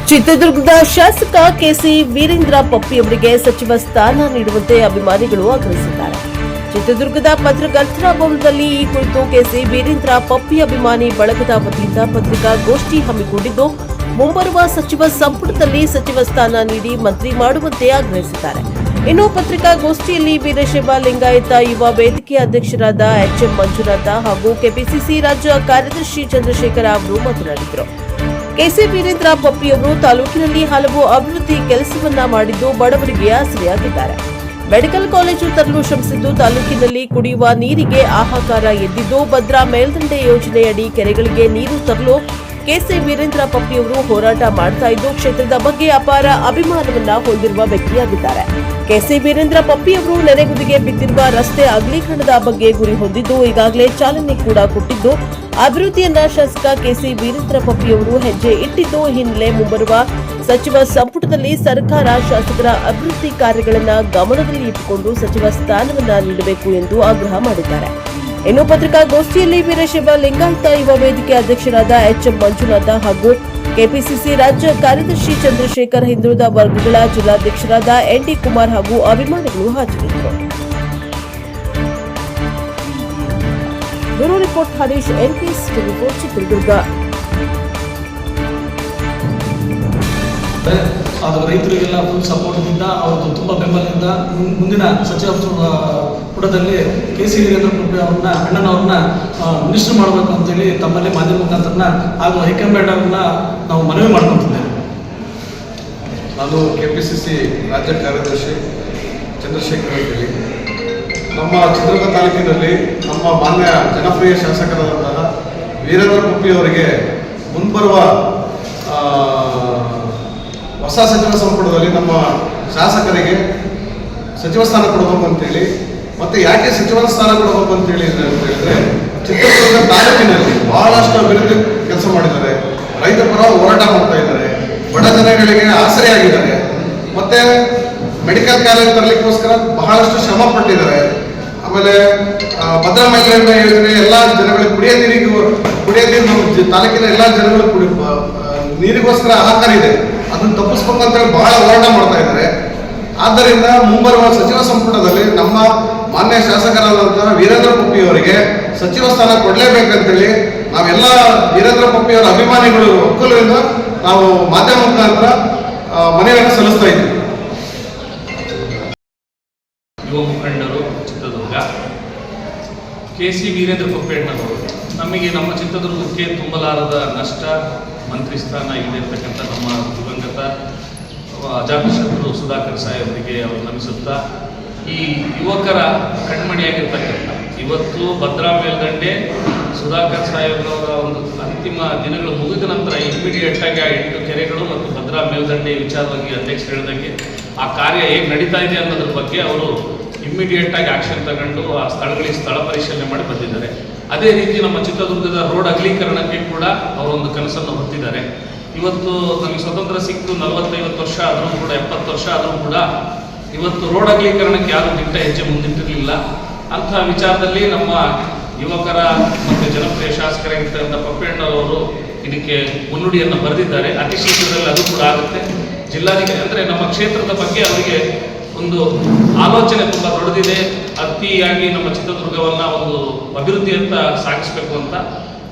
ಚಿತ್ರದುರ್ಗದ ಶಾಸಕ ಕೆಸಿ ವೀರೇಂದ್ರ ಪಪ್ಪಿ ಅವರಿಗೆ ಸಚಿವ ಸ್ಥಾನ ನೀಡುವಂತೆ ಅಭಿಮಾನಿಗಳು ಆಗ್ರಹಿಸಿದ್ದಾರೆ. ಚಿತ್ರದುರ್ಗದ ಪತ್ರಕರ್ತರ ಭವನದಲ್ಲಿ ಈ ಕುರಿತು ಕೆಸಿ ವೀರೇಂದ್ರ ಪಪ್ಪಿ ಅಭಿಮಾನಿ ಬಳಗದ ವತಿಯಿಂದ ಪತ್ರಿಕಾಗೋಷ್ಠಿ ಹಮ್ಮಿಕೊಂಡಿದ್ದು, ಮುಂಬರುವ ಸಚಿವ ಸಂಪುಟದಲ್ಲಿ ಸಚಿವ ಸ್ಥಾನ ನೀಡಿ ಮಂತ್ರಿ ಮಾಡುವಂತೆ ಆಗ್ರಹಿಸಿದ್ದಾರೆ. ಇನ್ನು ಪತ್ರಿಕಾಗೋಷ್ಠಿಯಲ್ಲಿ ವೀರಶೈವ ಲಿಂಗಾಯತ ಯುವ ವೇದಿಕೆ ಅಧ್ಯಕ್ಷರಾದ ಎಚ್ಎಂ ಮಂಜುನಾಥ ಹಾಗೂ ಕೆಪಿಸಿಸಿ ರಾಜ್ಯ ಕಾರ್ಯದರ್ಶಿ ಚಂದ್ರಶೇಖರ ಅವರು ಮಾತನಾಡಿದರು. ಕೆಸಿ ವೀರೇಂದ್ರ ಪಪ್ಪಿ ಅವರು ತಾಲೂಕಿನಲ್ಲಿ ಹಲವು ಅಭಿವೃದ್ಧಿ ಕೆಲಸವನ್ನ ಮಾಡಿದ್ದು ಬಡವರಿಗೆ ಆಸರೆಯಾಗಿದ್ದಾರೆ. ಮೆಡಿಕಲ್ ಕಾಲೇಜು ತರಲು ಶ್ರಮಿಸಿದ್ದು, ತಾಲೂಕಿನಲ್ಲಿ ಕುಡಿಯುವ ನೀರಿಗೆ ಹಾಹಾಕಾರ ಎದ್ದಿದ್ದು, ಭದ್ರಾ ಮೇಲ್ದಂಡೆ ಯೋಜನೆಯಡಿ ಕೆರೆಗಳಿಗೆ ನೀರು ತರಲು ಕೆಸಿ ವೀರೇಂದ್ರ ಪಪ್ಪಿ ಅವರು ಹೋರಾಟ ಮಾಡ್ತಾ ಇದ್ದು, ಕ್ಷೇತ್ರದ ಬಗ್ಗೆ ಅಪಾರ ಅಭಿಮಾನವನ್ನ ಹೊಂದಿರುವ ವ್ಯಕ್ತಿಯಾಗಿದ್ದಾರೆ. ಕೆಸಿ ವೀರೇಂದ್ರ ಪಪ್ಪಿ ಅವರು ನೆನೆಗುದಿಗೆ ಬಿದ್ದಿರುವ ರಸ್ತೆ ಅಗಲೀಕರಣದ ಬಗ್ಗೆ ಗುರಿ ಹೊಂದಿದ್ದು, ಈಗಾಗಲೇ ಚಾಲನೆ ಕೂಡ ಕೊಟ್ಟಿದ್ದು, ಅಭಿವೃದ್ಧಿಯನ್ನ ಶಾಸಕ ಕೆಸಿ ವೀರೇಂದ್ರ ಪಪ್ಪಿ ಅವರು ಹೆಜ್ಜೆ ಇಟ್ಟಿದ್ದು ಹಿನ್ನೆಲೆ ಮುಂಬರುವ ಸಚಿವ ಸಂಪುಟದಲ್ಲಿ ಸರ್ಕಾರ ಶಾಸಕರ ಅಭಿವೃದ್ಧಿ ಕಾರ್ಯಗಳನ್ನು ಗಮನದಲ್ಲಿ ಇಟ್ಟುಕೊಂಡು ಸಚಿವ ಸ್ಥಾನವನ್ನ ನೀಡಬೇಕು ಎಂದು ಆಗ್ರಹ ಮಾಡಿದ್ದಾರೆ. ಇನ್ನು ಪತ್ರಿಕಾಗೋಷ್ಠಿಯಲ್ಲಿ ವೀರಶೈವ ಲಿಂಗಾಯತ ಯುವ ವೇದಿಕೆ ಅಧ್ಯಕ್ಷರಾದ ಎಚ್ಎಂ ಮಂಜುನಾಥ ಹಾಗೂ ಕೆಪಿಸಿಸಿ ರಾಜ್ಯ ಕಾರ್ಯದರ್ಶಿ ಚಂದ್ರಶೇಖರ್, ಹಿಂದುಳಿದ ವರ್ಗಗಳ ಜಿಲ್ಲಾಧ್ಯಕ್ಷರಾದ ಎನ್ಡಿ ಕುಮಾರ್ ಹಾಗೂ ಅಭಿಮಾನಿಗಳು ಹಾಜರಿದ್ದರು. ಬ್ಯೂರೋ ರಿಪೋರ್ಟ್ ಹರೀಶ್, ಎನ್ಪಿಎಸ್ ಟಿವಿ4 ಚಿತ್ರದುರ್ಗ. ಅದು ರೈತರಿಗೆಲ್ಲ ಫುಲ್ ಸಪೋರ್ಟ್ನಿಂದ ಅವ್ರದ್ದು ತುಂಬ ಬೆಂಬಲದಿಂದ ಮುಂದಿನ ಸಚಿವ ಪುಟದಲ್ಲಿ ಕೆಸಿ ವೀರೇಂದ್ರ ಪಪ್ಪಿ ಅವ್ರನ್ನ ಅಣ್ಣನವ್ರನ್ನ ಮಿನಿಸ್ಟರ್ ಮಾಡಬೇಕು ಅಂತೇಳಿ ತಮ್ಮಲ್ಲಿ ಮಾಧ್ಯಮ ಮುಖಾಂತರ ಹಾಗೂ ಹೈಕಮಾಂಡ್ ಅವ್ರನ್ನ ನಾವು ಮನವಿ ಮಾಡ್ಕೊತಿದ್ದೇವೆ. ನಾನು ಕೆಪಿಸಿಸಿ ರಾಜ್ಯ ಕಾರ್ಯದರ್ಶಿ ಚಂದ್ರಶೇಖರ್ ಅಂತೇಳಿ ನಮ್ಮ ಚಿತ್ರದುರ್ಗ ತಾಲೂಕಿನಲ್ಲಿ ನಮ್ಮ ಮಾನ್ಯ ಜನಪ್ರಿಯ ಶಾಸಕರಾದಂತಹ ವೀರೇಂದ್ರ ಪಪ್ಪಿ ಅವರಿಗೆ ಮುಂಬರುವ ಹೊಸ ಸಚಿವ ಸಂಪುಟದಲ್ಲಿ ನಮ್ಮ ಶಾಸಕರಿಗೆ ಸಚಿವ ಸ್ಥಾನ ಕೊಡಬೇಕು ಅಂತೇಳಿ, ಮತ್ತು ಯಾಕೆ ಸಚಿವ ಸ್ಥಾನ ಕೊಡಬೇಕು ಅಂತ ಹೇಳಿದ್ರೆ ಚಿತ್ರದುರ್ಗ ತಾಲೂಕಿನಲ್ಲಿ ಬಹಳಷ್ಟು ಅಭಿವೃದ್ಧಿ ಕೆಲಸ ಮಾಡಿದ್ದಾರೆ, ರೈತ ಪರ ಹೋರಾಟ ಮಾಡ್ತಾ ಇದ್ದಾರೆ, ಬಡ ಜನಗಳಿಗೆ ಆಸರೆಯಾಗಿದ್ದಾರೆ, ಮತ್ತೆ ಮೆಡಿಕಲ್ ಕಾಲೇಜ್ ತರಲಿಕ್ಕೋಸ್ಕರ ಬಹಳಷ್ಟು ಶ್ರಮ ಪಟ್ಟಿದ್ದಾರೆ. ಆಮೇಲೆ ಭದ್ರಾ ಮೇಲ್ದಂಡೆ ಯೋಜನೆ ಎಲ್ಲ ಜನಗಳಿಗೆ ಕುಡಿಯೋ ನೀರು ನಮ್ಮ ತಾಲೂಕಿನ ಎಲ್ಲ ಜನಗಳು ನೀರಿಗೋಸ್ಕರ ಹಾಹಾಕಾರ ಇದೆ, ಅದನ್ನು ತಪ್ಪಿಸ್ಬೇಕು ಅಂತೇಳಿ ಬಹಳ ಹೋರಾಟ ಮಾಡ್ತಾ ಇದ್ದಾರೆ. ಆದ್ದರಿಂದ ಮುಂಬರುವ ಸಚಿವ ಸಂಪುಟದಲ್ಲಿ ನಮ್ಮ ಮಾನ್ಯ ಶಾಸಕರಾದಂತಹ ವೀರೇಂದ್ರ ಪಪ್ಪಿ ಅವರಿಗೆ ಸಚಿವ ಸ್ಥಾನ ಕೊಡಲೇಬೇಕಂತೇಳಿ ನಾವೆಲ್ಲ ವೀರೇಂದ್ರ ಪಪ್ಪಿ ಅವರ ಅಭಿಮಾನಿಗಳು ಒಕ್ಕೂಲರಿಂದ ನಾವು ಮಾಧ್ಯಮ ಮುಖಾಂತರ ಮನವಿಯನ್ನು ಸಲ್ಲಿಸ್ತಾ ಇದ್ದೀವಿ. ಯುವ ಮುಖಂಡರು ಚಿತ್ರದುರ್ಗ, ಕೆಸಿ ವೀರೇಂದ್ರ ಪಪ್ಪಿ ಅಣ್ಣವರು ನಮಗೆ ನಮ್ಮ ಚಿತ್ರದುರ್ಗಕ್ಕೆ ತುಂಬಲಾರದ ನಷ್ಟ, ಮಂತ್ರಿ ಸ್ಥಾನ ಇದೆ ಇರ್ತಕ್ಕಂಥ ನಮ್ಮ ದಿವಂಗತ ಅಜಾತಶತ್ರು ಸುಧಾಕರ್ ಸಾಹೇಬರಿಗೆ ಅವರು ನಮಿಸುತ್ತಾ, ಈ ಯುವಕರ ಕಣ್ಮಣಿಯಾಗಿರ್ತಕ್ಕಂಥ ಇವತ್ತು ಭದ್ರಾ ಮೇಲ್ದಂಡೆ ಸುಧಾಕರ್ ಸಾಹೇಬ್ರವರ ಒಂದು ಅಂತಿಮ ದಿನಗಳು ಮುಗಿದ ನಂತರ ಇಮಿಡಿಯೇಟ್ ಆಗಿ ಆ 8 ಕೆರೆಗಳು ಮತ್ತು ಭದ್ರಾ ಮೇಲ್ದಂಡೆ ವಿಚಾರವಾಗಿ ಅಧ್ಯಕ್ಷರು ಹೇಳಿದಂಗೆ ಆ ಕಾರ್ಯ ಹೇಗೆ ನಡೀತಾ ಇದೆ ಅನ್ನೋದ್ರ ಬಗ್ಗೆ ಅವರು ಇಮ್ಮಿಡಿಯೇಟ್ ಆಗಿ ಆಕ್ಷನ್ ತಗೊಂಡು ಆ ಸ್ಥಳಗಳಿಗೆ ಸ್ಥಳ ಪರಿಶೀಲನೆ ಮಾಡಿ ಬಂದಿದ್ದಾರೆ. ಅದೇ ರೀತಿ ನಮ್ಮ ಚಿತ್ರದುರ್ಗದ ರೋಡ್ ಅಗಲೀಕರಣಕ್ಕೆ ಕೂಡ ಅವರೊಂದು ಕನಸನ್ನು ಹೊತ್ತಿದ್ದಾರೆ. ಇವತ್ತು ನಮಗೆ ಸ್ವತಂತ್ರ ಸಿಕ್ತು 40-50 ವರ್ಷ ಆದರೂ ಕೂಡ 70 ವರ್ಷ ಆದರೂ ಕೂಡ ಇವತ್ತು ರೋಡ್ ಅಗಲೀಕರಣಕ್ಕೆ ಯಾರು ದಿಟ್ಟ ಹೆಜ್ಜೆ ಮುಂದಿಟ್ಟಿರಲಿಲ್ಲ. ಅಂಥ ವಿಚಾರದಲ್ಲಿ ನಮ್ಮ ಯುವಕರ ಮತ್ತು ಜನಪ್ರಿಯ ಶಾಸಕರಾಗಿರ್ತಕ್ಕಂಥ ಪಪ್ಪಿ ಅಣ್ಣರವರು ಇದಕ್ಕೆ ಮುನ್ನುಡಿಯನ್ನು ಬರೆದಿದ್ದಾರೆ. ಅತಿ ಶೀಘ್ರದಲ್ಲಿ ಅದು ಕೂಡ ಆಗುತ್ತೆ. ಜಿಲ್ಲಾಧಿಕಾರಿ ಅಂದರೆ ನಮ್ಮ ಕ್ಷೇತ್ರದ ಬಗ್ಗೆ ಅವರಿಗೆ ಒಂದು ಆಲೋಚನೆ ತುಂಬ ದೊಡ್ಡದಿದೆ. ಅತಿಯಾಗಿ ನಮ್ಮ ಚಿತ್ರದುರ್ಗವನ್ನು ಒಂದು ಅಭಿವೃದ್ಧಿಯತ್ತ ಸಾಗಿಸಬೇಕು ಅಂತ.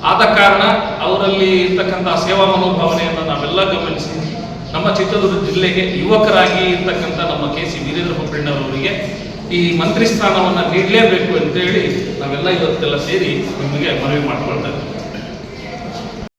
ಆದ ಕಾರಣ ಅವರಲ್ಲಿ ಇರ್ತಕ್ಕಂಥ ಸೇವಾ ಮನೋಭಾವನೆಯನ್ನು ನಾವೆಲ್ಲ ಗಮನಿಸಿ ನಮ್ಮ ಚಿತ್ರದುರ್ಗ ಜಿಲ್ಲೆಗೆ ಯುವಕರಾಗಿ ಇರ್ತಕ್ಕಂಥ ನಮ್ಮ ಕೆಸಿ ವೀರೇಂದ್ರ ಪಪ್ಪಿ ಅಣ್ಣರವರಿಗೆ ಈ ಮಂತ್ರಿ ಸ್ಥಾನವನ್ನು ನೀಡಲೇಬೇಕು ಅಂತೇಳಿ ನಾವೆಲ್ಲ ಇವತ್ತೆಲ್ಲ ಸೇರಿ ನಿಮಗೆ ಮನವಿ ಮಾಡ್ಕೊಳ್ತಾ ಇದ್ದೀವಿ.